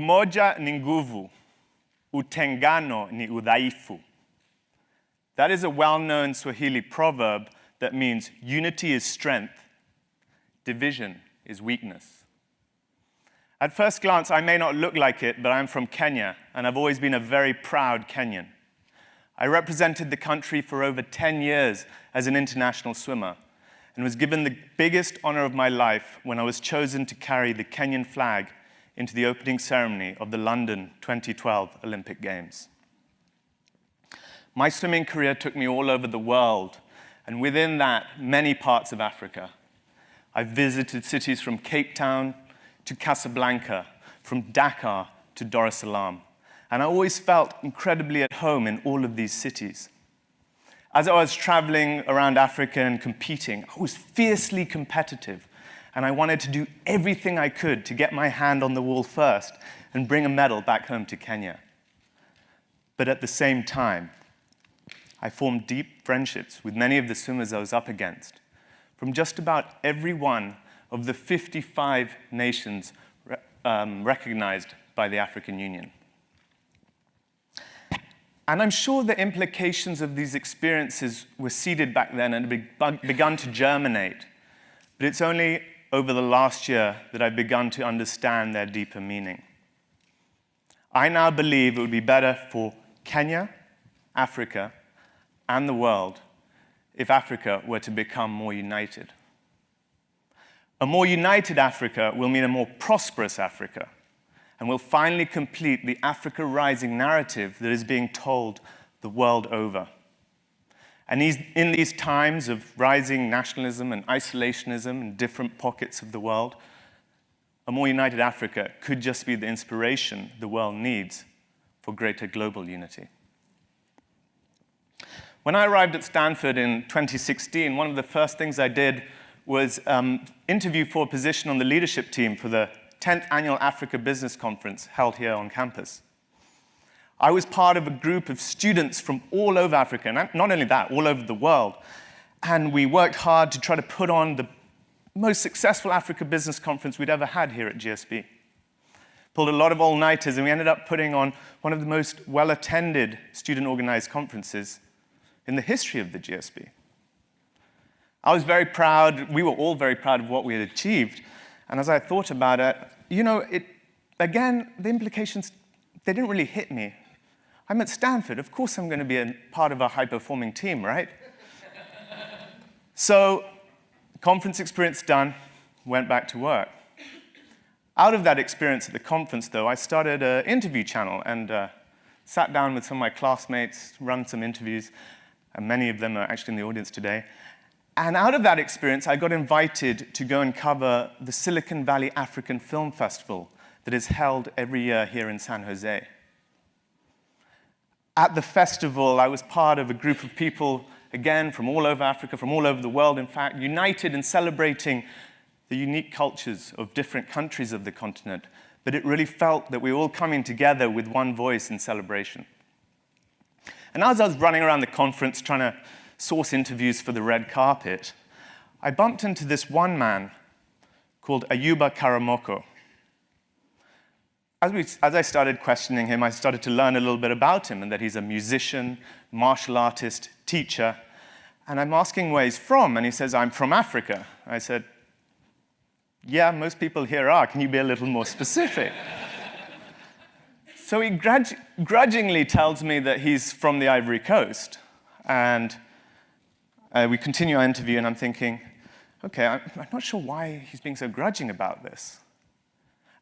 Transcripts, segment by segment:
Umoja ni nguvu, utengano ni udhaifu. That is a well-known Swahili proverb that means unity is strength, division is weakness. At first glance, I may not look like it, but I'm from Kenya, and I've always been a very proud Kenyan. I represented the country for over 10 years as an international swimmer, and was given the biggest honor of my life when I was chosen to carry the Kenyan flag into the opening ceremony of the London 2012 Olympic Games. My swimming career took me all over the world, and within that, many parts of Africa. I've visited cities from Cape Town to Casablanca, from Dakar to Dar es Salaam, and I always felt incredibly at home in all of these cities. As I was traveling around Africa and competing, I was fiercely competitive, and I wanted to do everything I could to get my hand on the wall first and bring a medal back home to Kenya. But at the same time, I formed deep friendships with many of the swimmers I was up against, from just about every one of the 55 nations recognized by the African Union. And I'm sure the implications of these experiences were seeded back then and had begun to germinate. But it's only over the last year that I've begun to understand their deeper meaning. I now believe it would be better for Kenya, Africa, and the world if Africa were to become more united. A more united Africa will mean a more prosperous Africa, and will finally complete the Africa Rising narrative that is being told the world over. And in these times of rising nationalism and isolationism in different pockets of the world, a more united Africa could just be the inspiration the world needs for greater global unity. When I arrived at Stanford in 2016, one of the first things I did was interview for a position on the leadership team for the 10th Annual Africa Business Conference held here on campus. I was part of a group of students from all over Africa, and not only that, all over the world. And we worked hard to try to put on the most successful Africa Business Conference we'd ever had here at GSB. Pulled a lot of all-nighters, and we ended up putting on one of the most well-attended student-organized conferences in the history of the GSB. I was very proud, we were all very proud of what we had achieved. And as I thought about it, again, the implications, they didn't really hit me. I'm at Stanford, of course I'm going to be a part of a high-performing team, right? So, conference experience done, went back to work. Out of that experience at the conference, though, I started an interview channel and sat down with some of my classmates, run some interviews, and many of them are actually in the audience today. And out of that experience, I got invited to go and cover the Silicon Valley African Film Festival that is held every year here in San Jose. At the festival, I was part of a group of people, again, from all over Africa, from all over the world, in fact, united in celebrating the unique cultures of different countries of the continent. But it really felt that we were all coming together with one voice in celebration. And as I was running around the conference trying to source interviews for the red carpet, I bumped into this one man called Ayuba Karamoko. As I started questioning him, I started to learn a little bit about him, and that he's a musician, martial artist, teacher. And I'm asking where he's from, and he says, I'm from Africa. I said, yeah, most people here are. Can you be a little more specific? So he grudgingly tells me that he's from the Ivory Coast. And we continue our interview, and I'm thinking, okay, I'm not sure why he's being so grudging about this.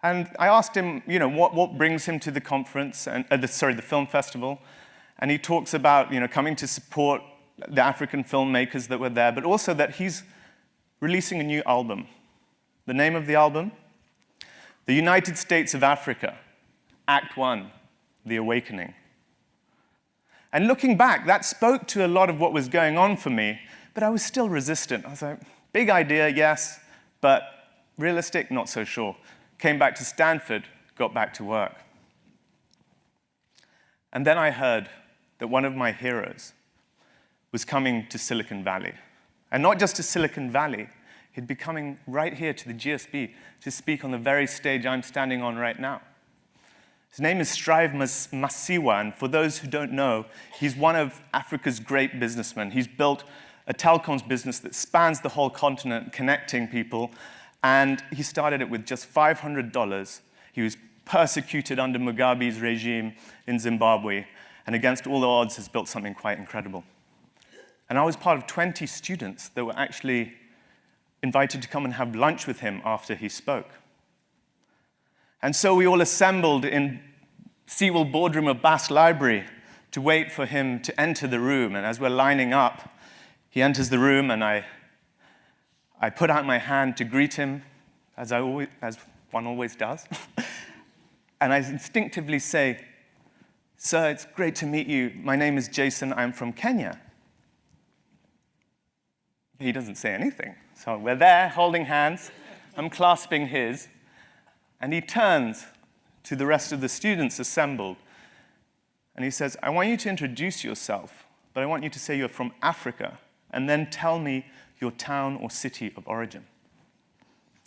And I asked him, what brings him to the conference, and the film festival. And he talks about, coming to support the African filmmakers that were there, but also that he's releasing a new album. The name of the album? The United States of Africa, Act 1, The Awakening. And looking back, that spoke to a lot of what was going on for me, but I was still resistant. I was like, big idea, yes, but realistic, not so sure. Came back to Stanford, got back to work. And then I heard that one of my heroes was coming to Silicon Valley. And not just to Silicon Valley, he'd be coming right here to the GSB to speak on the very stage I'm standing on right now. His name is Strive Masiyiwa, and for those who don't know, he's one of Africa's great businessmen. He's built a telecoms business that spans the whole continent, connecting people, and he started it with just $500. He was persecuted under Mugabe's regime in Zimbabwe, and against all the odds has built something quite incredible. And I was part of 20 students that were actually invited to come and have lunch with him after he spoke. And so we all assembled in Sewell boardroom of Bass Library to wait for him to enter the room. And as we're lining up, he enters the room, and I put out my hand to greet him, as one always does. And I instinctively say, "Sir, it's great to meet you. My name is Jason. I'm from Kenya." He doesn't say anything. So we're there holding hands. I'm clasping his. And he turns to the rest of the students assembled. And he says, "I want you to introduce yourself, but I want you to say you're from Africa, and then tell me your town or city of origin."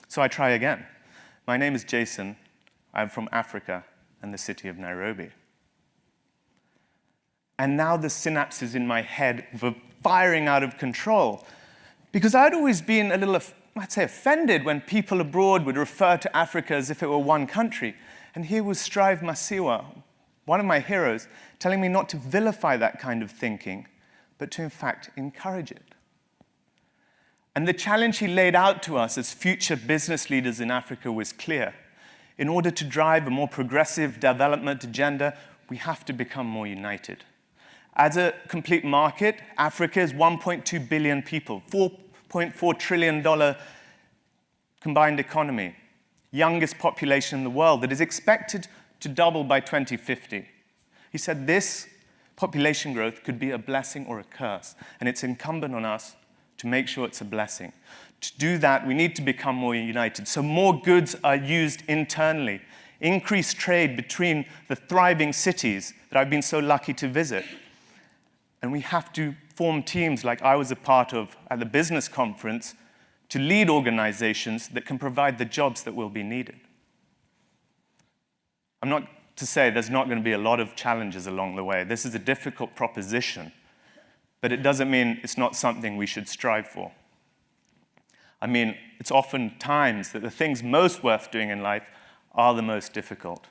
So I try again. "My name is Jason. I'm from Africa and the city of Nairobi." And now the synapses in my head were firing out of control, because I'd always been a little, I'd say, offended when people abroad would refer to Africa as if it were one country. And here was Strive Masiyiwa, one of my heroes, telling me not to vilify that kind of thinking, but to, in fact, encourage it. And the challenge he laid out to us as future business leaders in Africa was clear. In order to drive a more progressive development agenda, we have to become more united. As a complete market, Africa is 1.2 billion people, $4.4 trillion combined economy, youngest population in the world that is expected to double by 2050. He said this population growth could be a blessing or a curse, and it's incumbent on us to make sure it's a blessing. To do that, we need to become more united, so more goods are used internally, increased trade between the thriving cities that I've been so lucky to visit. And we have to form teams like I was a part of at the business conference to lead organizations that can provide the jobs that will be needed. I'm not to say there's not going to be a lot of challenges along the way. This is a difficult proposition, but it doesn't mean it's not something we should strive for. I mean, it's often times that the things most worth doing in life are the most difficult.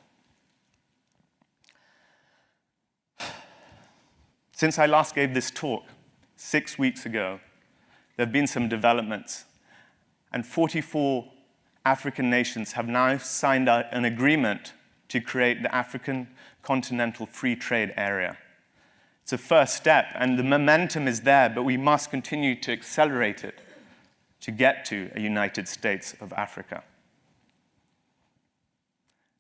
Since I last gave this talk 6 weeks ago, there have been some developments, and 44 African nations have now signed an agreement to create the African Continental Free Trade Area. It's a first step, and the momentum is there, but we must continue to accelerate it to get to a United States of Africa.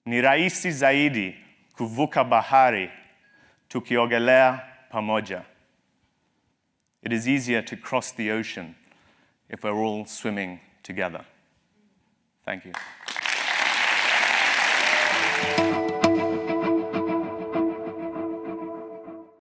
Ni rahisi zaidi kuvuka bahari tukiogelea pamoja. It is easier to cross the ocean if we're all swimming together. Thank you.